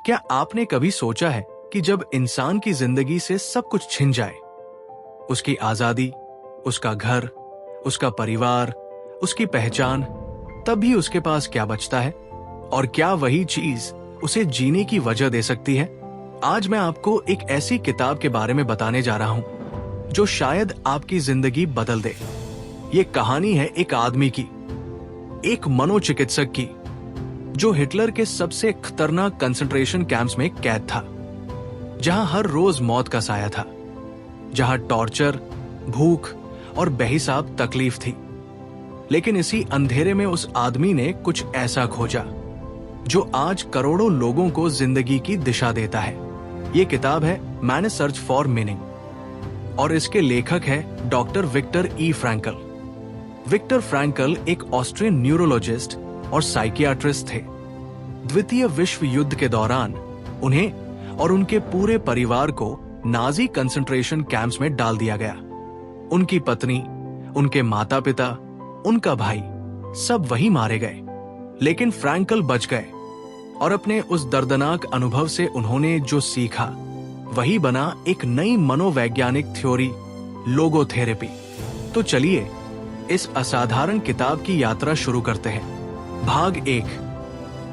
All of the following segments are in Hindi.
क्या आपने कभी सोचा है कि जब इंसान की जिंदगी से सब कुछ छिन जाए, उसकी आजादी, उसका घर, उसका परिवार, उसकी पहचान, तब भी उसके पास क्या बचता है? और क्या वही चीज उसे जीने की वजह दे सकती है? आज मैं आपको एक ऐसी किताब के बारे में बताने जा रहा हूं जो शायद आपकी जिंदगी बदल दे। ये कहानी है एक आदमी की, एक मनोचिकित्सक की, जो हिटलर के सबसे खतरनाक कंसंट्रेशन कैंप्स में कैद था, जहां हर रोज मौत का साया था, जहां टॉर्चर, भूख और बेहिसाब तकलीफ थी। लेकिन इसी अंधेरे में उस आदमी ने कुछ ऐसा खोजा जो आज करोड़ों लोगों को जिंदगी की दिशा देता है। ये किताब है मैन सर्च फॉर मीनिंग और इसके लेखक है डॉक्टर विक्टर ई फ्रैंकल। विक्टर फ्रैंकल एक ऑस्ट्रियन न्यूरोलॉजिस्ट और साइकियाट्रिस्ट थे। द्वितीय विश्व युद्ध के दौरान उन्हें और उनके पूरे परिवार को नाजी कंसंट्रेशन कैंप्स में डाल दिया गया। उनकी पत्नी, उनके माता पिता, उनका भाई, सब वहीं मारे गए। लेकिन फ्रैंकल बच गए और अपने उस दर्दनाक अनुभव से उन्होंने जो सीखा वही बना एक नई मनोवैज्ञानिक थ्योरी, लोगोथेरेपी। तो चलिए इस असाधारण किताब की यात्रा शुरू करते हैं। भाग 1,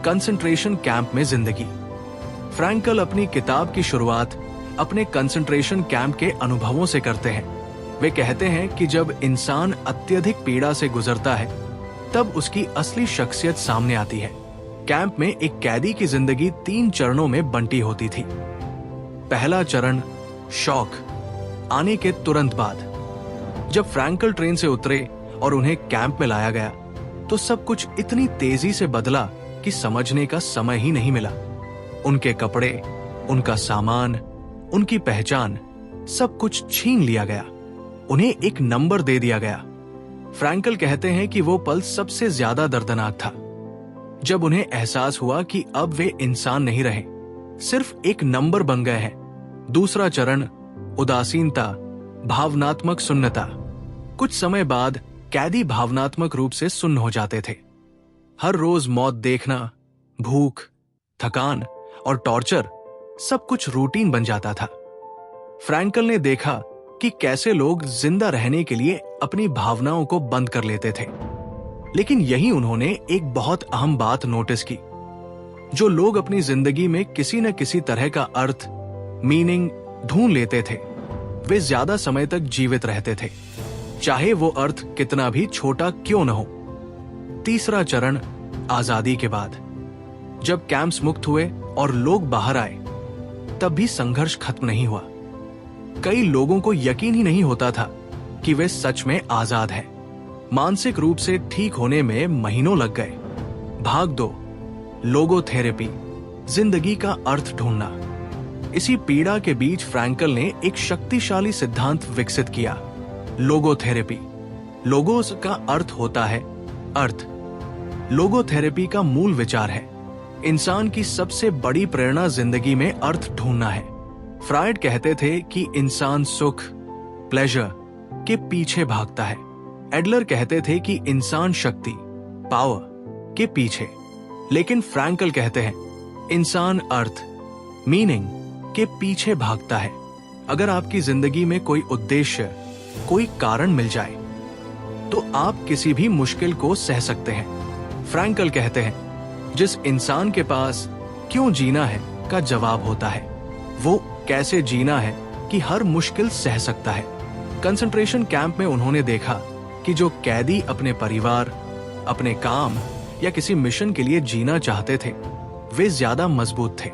कंसंट्रेशन कैंप में जिंदगी। फ्रैंकल अपनी किताब की शुरुआत अपने कंसंट्रेशन कैंप के अनुभवों से करते हैं। वे कहते हैं कि जब इंसान अत्यधिक पीड़ा से गुजरता है तब उसकी असली शख्सियत सामने आती है। कैंप में एक कैदी की जिंदगी 3 चरणों में बंटी होती थी। पहला चरण, शॉक, आने के तुरंत बाद। जब फ्रैंकल ट्रेन से उतरे और उन्हें कैंप में लाया गया तो सब कुछ इतनी तेजी से बदला कि समझने का समय ही नहीं मिला। उनके कपड़े, उनका सामान, उनकी पहचान, सब कुछ छीन लिया गया। उन्हें एक नंबर दे दिया गया। फ्रैंकल कहते हैं कि वो पल सबसे ज्यादा दर्दनाक था, जब उन्हें एहसास हुआ कि अब वे इंसान नहीं रहे, सिर्फ एक नंबर बन गए हैं। दूसरा चरण, उदासीनता, भावनात्मक सुन्नता। कुछ समय बाद कैदी भावनात्मक रूप से सुन्न हो जाते थे। हर रोज मौत देखना, भूख, थकान और टॉर्चर, सब कुछ रूटीन बन जाता था। फ्रैंकल ने देखा कि कैसे लोग जिंदा रहने के लिए अपनी भावनाओं को बंद कर लेते थे। लेकिन यही उन्होंने एक बहुत अहम बात नोटिस की। जो लोग अपनी जिंदगी में किसी न किसी तरह का अर्थ, मीनिंग ढूंढ लेते थे, वे ज्यादा समय तक जीवित रहते थे, चाहे वो अर्थ कितना भी छोटा क्यों न हो। तीसरा चरण, आजादी के बाद। जब कैंप्स मुक्त हुए और लोग बाहर आए, तब भी संघर्ष खत्म नहीं हुआ। कई लोगों को यकीन ही नहीं होता था कि वे सच में आजाद हैं। मानसिक रूप से ठीक होने में महीनों लग गए। भाग 2, लोगोथेरेपी, जिंदगी का अर्थ ढूंढना। इसी पीड़ा के बीच फ्रैंकल ने एक शक्तिशाली सिद्धांत विकसित किया, लोगोथेरेपी। लोगोस का अर्थ होता है अर्थ। लोगोथेरेपी का मूल विचार है, इंसान की सबसे बड़ी प्रेरणा जिंदगी में अर्थ ढूंढना है। फ्रायड कहते थे कि इंसान सुख, प्लेजर के पीछे भागता है। एडलर कहते थे कि इंसान शक्ति, पावर के पीछे। लेकिन फ्रैंकल कहते हैं इंसान अर्थ, मीनिंग के पीछे भागता है। अगर आपकी जिंदगी में कोई उद्देश्य, कोई कारण मिल जाए तो आप किसी भी मुश्किल को सह सकते हैं। फ्रैंकल कहते हैं जिस इंसान के पास क्यों जीना है का जवाब होता है, वो कैसे जीना है कि हर मुश्किल सह सकता है। कंसंट्रेशन कैंप में उन्होंने देखा कि जो कैदी अपने परिवार, अपने काम या किसी मिशन के लिए जीना चाहते थे, वे ज्यादा मजबूत थे।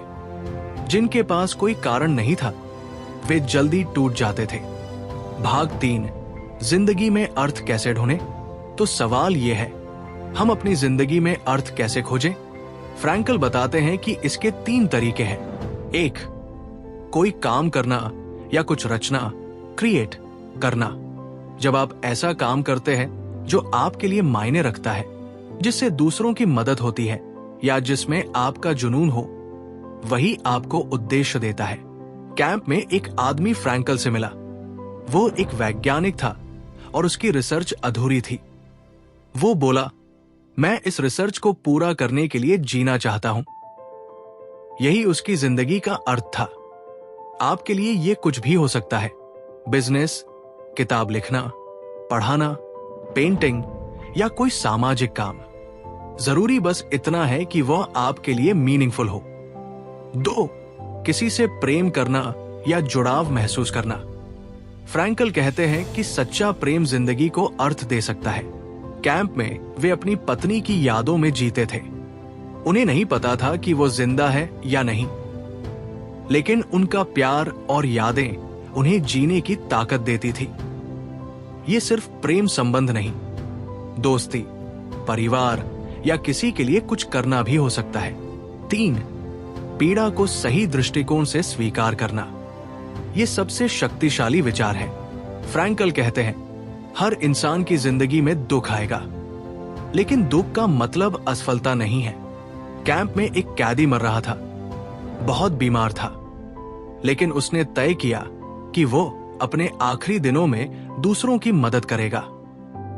जिनके पास कोई कारण नहीं था, वे जल्दी टूट जाते थे। भाग 3, जिंदगी में अर्थ कैसे ढूंढें? तो सवाल यह है, हम अपनी जिंदगी में अर्थ कैसे खोजें? फ्रैंकल बताते हैं कि इसके 3 तरीके हैं। 1, कोई काम करना या कुछ रचना, क्रिएट करना। जब आप ऐसा काम करते हैं जो आपके लिए मायने रखता है, जिससे दूसरों की मदद होती है या जिसमें आपका जुनून हो, वही आपको उद्देश्य देता है। कैंप में एक आदमी फ्रैंकल से मिला। वो एक वैज्ञानिक था और उसकी रिसर्च अधूरी थी। वो बोला, मैं इस रिसर्च को पूरा करने के लिए जीना चाहता हूं। यही उसकी जिंदगी का अर्थ था। आपके लिए यह कुछ भी हो सकता है, बिजनेस, किताब लिखना, पढ़ाना, पेंटिंग या कोई सामाजिक काम। जरूरी बस इतना है कि वह आपके लिए मीनिंगफुल हो। 2, किसी से प्रेम करना या जुड़ाव महसूस करना। फ्रैंकल कहते हैं कि सच्चा प्रेम जिंदगी को अर्थ दे सकता है। कैंप में वे अपनी पत्नी की यादों में जीते थे। उन्हें नहीं पता था कि वो जिंदा है या नहीं, लेकिन उनका प्यार और यादें उन्हें जीने की ताकत देती थी। ये सिर्फ प्रेम संबंध नहीं, दोस्ती, परिवार या किसी के लिए कुछ करना भी हो सकता है। 3, पीड़ा को सही दृष्टिकोण से स्वीकार करना। यह सबसे शक्तिशाली विचार है। फ्रैंकल कहते हैं, हर इंसान की जिंदगी में दुख आएगा, लेकिन दुख का मतलब असफलता नहीं है। कैंप में एक कैदी मर रहा था, बहुत बीमार था, लेकिन उसने तय किया कि वो अपने आखिरी दिनों में दूसरों की मदद करेगा।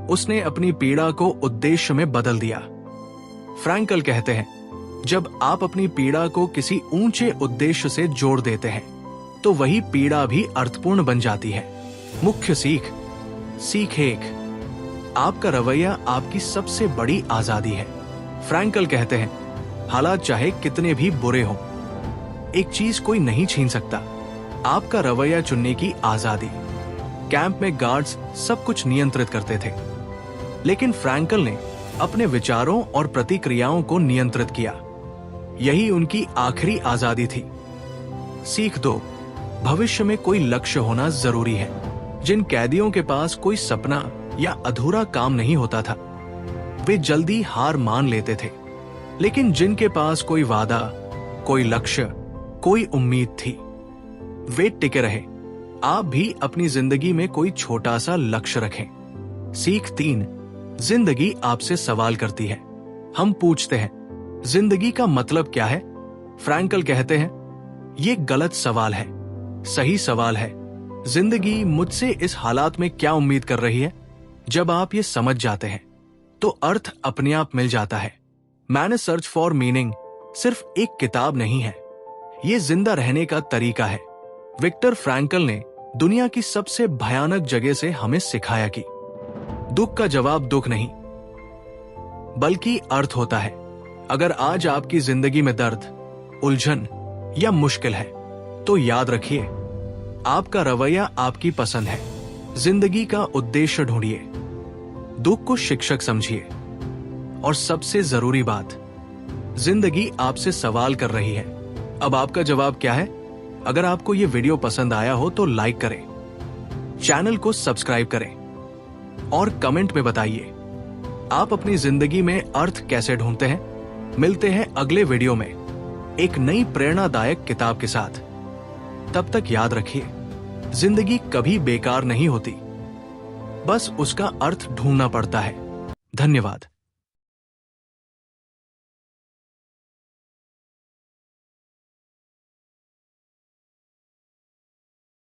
उसने अपनी पीड़ा को उद्देश्य में बदल दिया। फ्रैंकल कहते हैं, जब आप अपनी पीड़ा को किसी ऊंचे उद्देश्य से जोड़ देते हैं, तो वही पीड़ा भी अर्थपूर्ण बन जाती है। मुख्य सीख 1, आपका रवैया आपकी सबसे बड़ी आजादी है। फ्रैंकल कहते हैं, हालात चाहे कितने भी बुरे हों, एक चीज कोई नहीं छीन सकता, आपका रवैया चुनने की आजादी। कैंप में गार्ड्स सब कुछ नियंत्रित करते थे, लेकिन फ्रैंकल ने अपने विचारों और प्रतिक्रियाओं को नियंत्रित किया। यही उनकी आखिरी आजादी थी। सीख 2, भविष्य में कोई लक्ष्य होना जरूरी है। जिन कैदियों के पास कोई सपना या अधूरा काम नहीं होता था, वे जल्दी हार मान लेते थे, लेकिन जिनके पास कोई वादा, कोई लक्ष्य, कोई उम्मीद थी, वे टिके रहे। आप भी अपनी जिंदगी में कोई छोटा सा लक्ष्य रखें। सीख 3, जिंदगी आपसे सवाल करती है। हम पूछते हैं, जिंदगी का मतलब क्या है? फ्रैंकल कहते हैं, ये गलत सवाल है। सही सवाल है, जिंदगी मुझसे इस हालात में क्या उम्मीद कर रही है? जब आप ये समझ जाते हैं, तो अर्थ अपने आप मिल जाता है। मैन सर्च फॉर मीनिंग सिर्फ एक किताब नहीं है, ये जिंदा रहने का तरीका है। विक्टर फ्रैंकल ने दुनिया की सबसे भयानक जगह से हमें सिखाया कि दुख का जवाब दुख नहीं, बल्कि अर्थ होता है। अगर आज आपकी जिंदगी में दर्द, उलझन या मुश्किल है, तो याद रखिए, आपका रवैया आपकी पसंद है। जिंदगी का उद्देश्य ढूंढिए, दुख को शिक्षक समझिए, और सबसे जरूरी बात, जिंदगी आपसे सवाल कर रही है। अब आपका जवाब क्या है? अगर आपको यह वीडियो पसंद आया हो तो लाइक करें, चैनल को सब्सक्राइब करें और कमेंट में बताइए आप अपनी जिंदगी में अर्थ कैसे ढूंढते हैं। मिलते हैं अगले वीडियो में एक नई प्रेरणादायक किताब के साथ। तब तक याद रखिए, जिंदगी कभी बेकार नहीं होती, बस उसका अर्थ ढूंढना पड़ता है। धन्यवाद।